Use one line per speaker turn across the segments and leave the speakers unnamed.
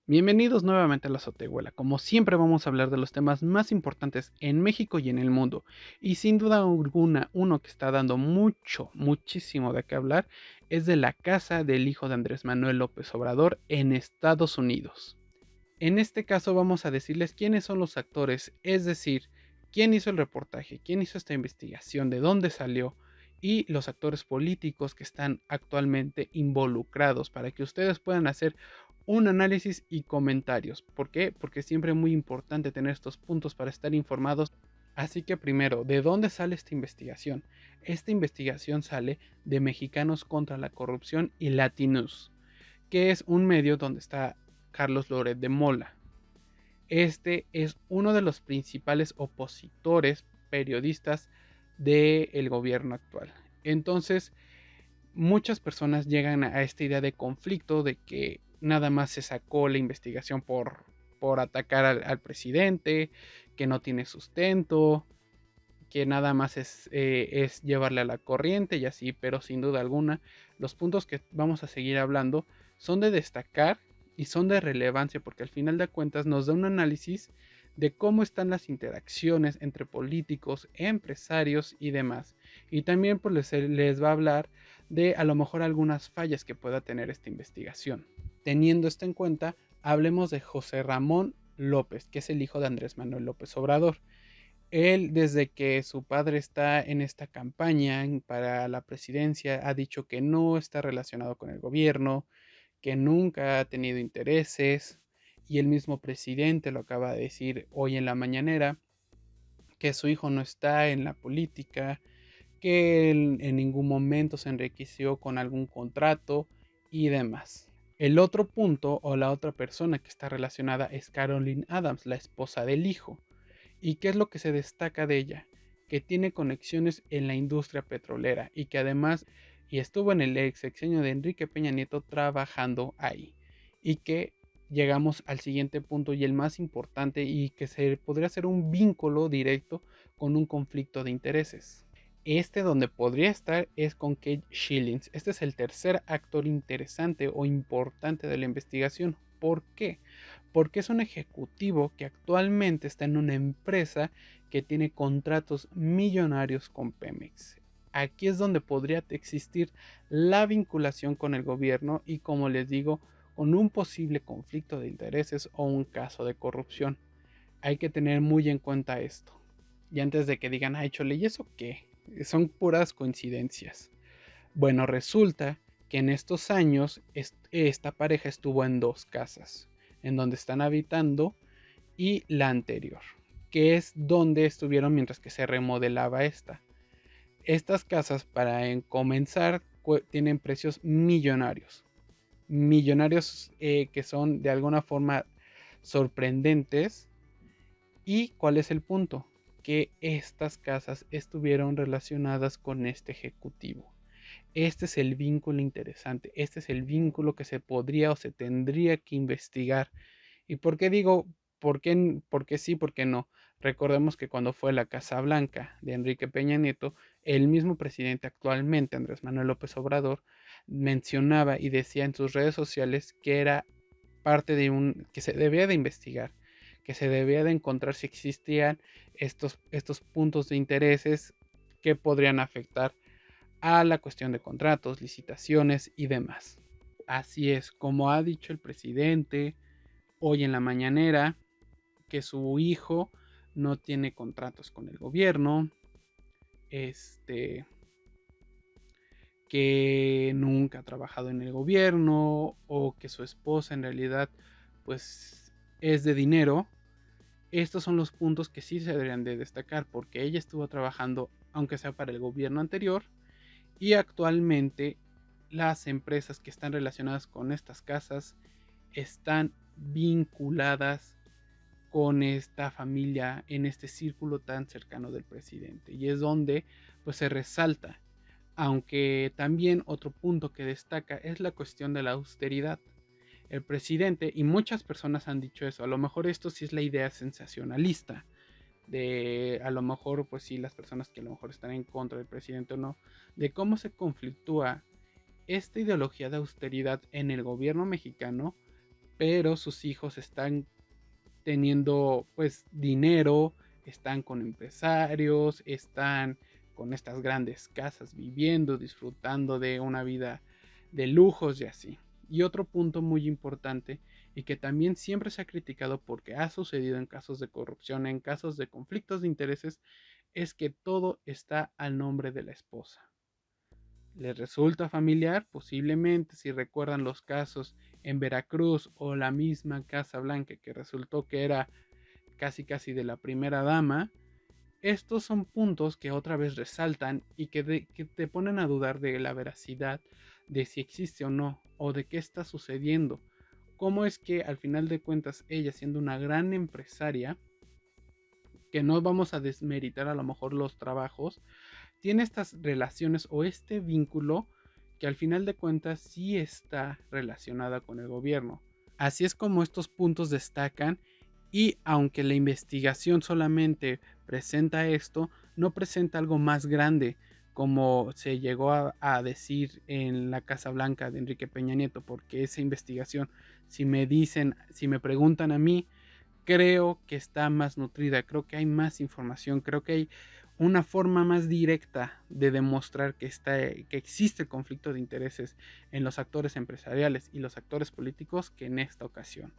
Bienvenidos nuevamente a la Azotehuela. Como siempre vamos a hablar de los temas más importantes en México y en el mundo. Y sin duda alguna, uno que está dando muchísimo de qué hablar, es de la casa del hijo de Andrés Manuel López Obrador en Estados Unidos. En este caso vamos a decirles quiénes son los actores, es decir, quién hizo el reportaje, quién hizo esta investigación, de dónde salió y los actores políticos que están actualmente involucrados para que ustedes puedan hacer un análisis y comentarios. ¿Por qué? Porque siempre es muy importante tener estos puntos para estar informados. Así que primero, ¿de dónde sale esta investigación? Esta investigación sale de Mexicanos contra la Corrupción y Latinus, que es un medio donde está Carlos Loret de Mola. Este es uno de los principales opositores periodistas del gobierno actual. Entonces, muchas personas llegan a esta idea de conflicto, de que nada más se sacó la investigación por atacar al presidente, que no tiene sustento, que nada más es llevarle a la corriente y así, pero sin duda alguna, los puntos que vamos a seguir hablando son de destacar y son de relevancia porque al final de cuentas nos da un análisis de cómo están las interacciones entre políticos, empresarios y demás. Y también pues les va a hablar de a lo mejor algunas fallas que pueda tener esta investigación. Teniendo esto en cuenta, hablemos de José Ramón López, que es el hijo de Andrés Manuel López Obrador. Él, desde que su padre está en esta campaña para la presidencia, ha dicho que no está relacionado con el gobierno, que nunca ha tenido intereses, y el mismo presidente lo acaba de decir hoy en la mañanera, que su hijo no está en la política, que él en ningún momento se enriqueció con algún contrato y demás. El otro punto o la otra persona que está relacionada es Caroline Adams, la esposa del hijo. ¿Y qué es lo que se destaca de ella? Que tiene conexiones en la industria petrolera y que además y estuvo en el ex sexenio de Enrique Peña Nieto trabajando ahí. Y que llegamos al siguiente punto y el más importante y que se podría ser un vínculo directo con un conflicto de intereses. Este donde podría estar es con Kate Shillings. Este es el tercer actor interesante o importante de la investigación. ¿Por qué? Porque es un ejecutivo que actualmente está en una empresa que tiene contratos millonarios con Pemex. Aquí es donde podría existir la vinculación con el gobierno y, como les digo, con un posible conflicto de intereses o un caso de corrupción. Hay que tener muy en cuenta esto. Y antes de que digan, ay, chole, ¿y eso qué? Son puras coincidencias. Bueno, resulta que en estos años esta pareja estuvo en dos casas, en donde están habitando y la anterior, que es donde estuvieron mientras que se remodelaba esta. Estas casas, para comenzar, tienen precios millonarios. Millonarios que son de alguna forma sorprendentes. ¿Y cuál es el punto? Que estas casas estuvieron relacionadas con este ejecutivo. Este es el vínculo interesante, este es el vínculo que se podría o se tendría que investigar. ¿Y por qué digo, por qué sí, por qué no? Recordemos que cuando fue la Casa Blanca de Enrique Peña Nieto, el mismo presidente actualmente, Andrés Manuel López Obrador, mencionaba y decía en sus redes sociales que era parte de que se debía de investigar, que se debía de encontrar si existían estos puntos de intereses que podrían afectar a la cuestión de contratos, licitaciones y demás. Así es, como ha dicho el presidente hoy en la mañanera, que su hijo no tiene contratos con el gobierno, que nunca ha trabajado en el gobierno o que su esposa en realidad pues es de dinero. Estos son los puntos que sí se deberían de destacar porque ella estuvo trabajando aunque sea para el gobierno anterior y actualmente las empresas que están relacionadas con estas casas están vinculadas con esta familia en este círculo tan cercano del presidente y es donde pues se resalta, aunque también otro punto que destaca es la cuestión de la austeridad. El presidente, y muchas personas han dicho eso, a lo mejor esto sí es la idea sensacionalista, de a lo mejor pues sí las personas que a lo mejor están en contra del presidente o no, de cómo se conflictúa esta ideología de austeridad en el gobierno mexicano, pero sus hijos están teniendo pues dinero, están con empresarios, están con estas grandes casas viviendo, disfrutando de una vida de lujos y así. Y otro punto muy importante y que también siempre se ha criticado porque ha sucedido en casos de corrupción, en casos de conflictos de intereses, es que todo está al nombre de la esposa. ¿Les resulta familiar? Posiblemente, si recuerdan los casos en Veracruz o la misma Casa Blanca que resultó que era casi de la primera dama. Estos son puntos que otra vez resaltan y que te ponen a dudar de la veracidad de si existe o no, o de qué está sucediendo. Cómo es que al final de cuentas ella, siendo una gran empresaria, que no vamos a desmeritar a lo mejor los trabajos, tiene estas relaciones o este vínculo que al final de cuentas sí está relacionada con el gobierno. Así es como estos puntos destacan, y aunque la investigación solamente presenta esto, no presenta algo más grande, como se llegó a decir en la Casa Blanca de Enrique Peña Nieto, porque esa investigación, si me preguntan a mí, creo que está más nutrida, creo que hay más información, creo que hay una forma más directa de demostrar que existe el conflicto de intereses en los actores empresariales y los actores políticos que en esta ocasión.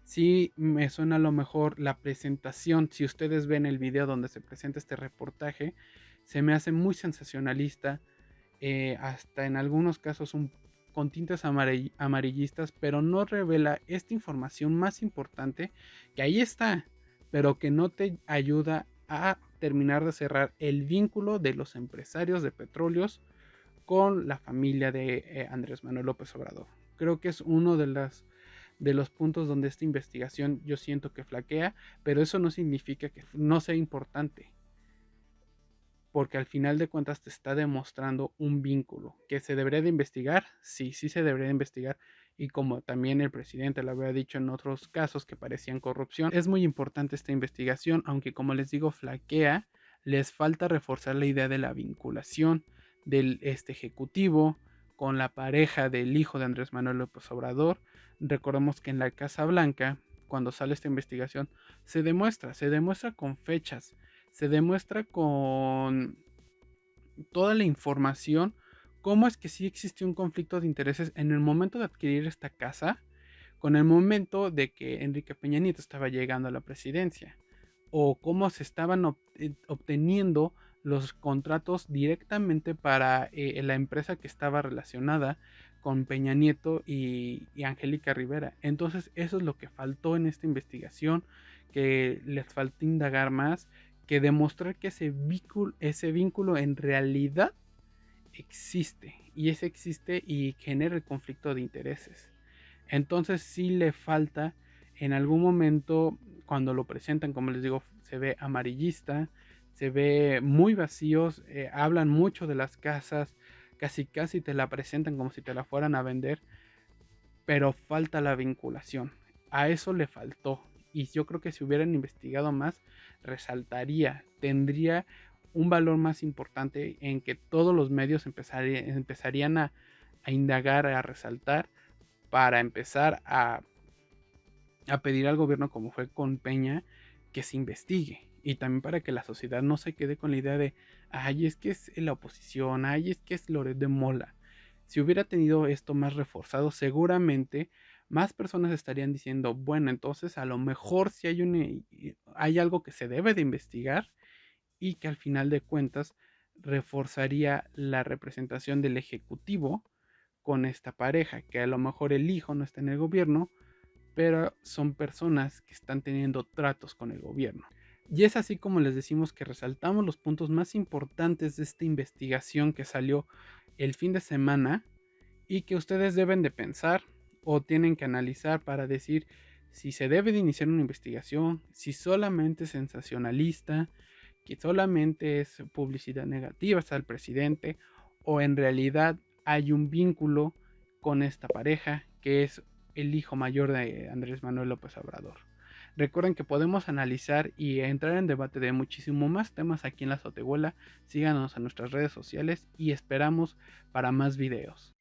Sí, me suena a lo mejor la presentación, si ustedes ven el video donde se presenta este reportaje, se me hace muy sensacionalista, hasta en algunos casos con tintes amarillistas, pero no revela esta información más importante que ahí está, pero que no te ayuda a terminar de cerrar el vínculo de los empresarios de petróleos con la familia de Andrés Manuel López Obrador. Creo que es uno de los puntos donde esta investigación yo siento que flaquea, pero eso no significa que no sea importante, porque al final de cuentas te está demostrando un vínculo que se debería de investigar, sí, sí se debería de investigar, y como también el presidente lo había dicho en otros casos que parecían corrupción, es muy importante esta investigación, aunque como les digo flaquea, les falta reforzar la idea de la vinculación del ejecutivo con la pareja del hijo de Andrés Manuel López Obrador. Recordemos que en la Casa Blanca, cuando sale esta investigación, se demuestra con fechas, se demuestra con toda la información cómo es que sí existe un conflicto de intereses en el momento de adquirir esta casa con el momento de que Enrique Peña Nieto estaba llegando a la presidencia, o cómo se estaban obteniendo los contratos directamente para la empresa que estaba relacionada con Peña Nieto y Angélica Rivera. Entonces eso es lo que faltó en esta investigación, que les faltó indagar más, que demostrar que ese vínculo en realidad existe, y ese existe y genera el conflicto de intereses. Entonces sí le falta en algún momento cuando lo presentan, como les digo, se ve amarillista, se ve muy vacíos, hablan mucho de las casas, casi te la presentan como si te la fueran a vender, pero falta la vinculación. A eso le faltó. Y yo creo que si hubieran investigado más, resaltaría, tendría un valor más importante en que todos los medios empezarían a indagar, a resaltar, para empezar a pedir al gobierno, como fue con Peña, que se investigue. Y también para que la sociedad no se quede con la idea de, ay, es que es la oposición, ay, es que es Loret de Mola. Si hubiera tenido esto más reforzado, seguramente más personas estarían diciendo, bueno, entonces a lo mejor si hay algo que se debe de investigar, y que al final de cuentas reforzaría la representación del ejecutivo con esta pareja, que a lo mejor el hijo no está en el gobierno, pero son personas que están teniendo tratos con el gobierno. Y es así como les decimos que resaltamos los puntos más importantes de esta investigación que salió el fin de semana y que ustedes deben de pensar o tienen que analizar para decir si se debe de iniciar una investigación, si solamente es sensacionalista, que solamente es publicidad negativa hacia el presidente, o en realidad hay un vínculo con esta pareja que es el hijo mayor de Andrés Manuel López Obrador. Recuerden que podemos analizar y entrar en debate de muchísimo más temas aquí en la Azotehuela. Síganos en nuestras redes sociales y esperamos para más videos.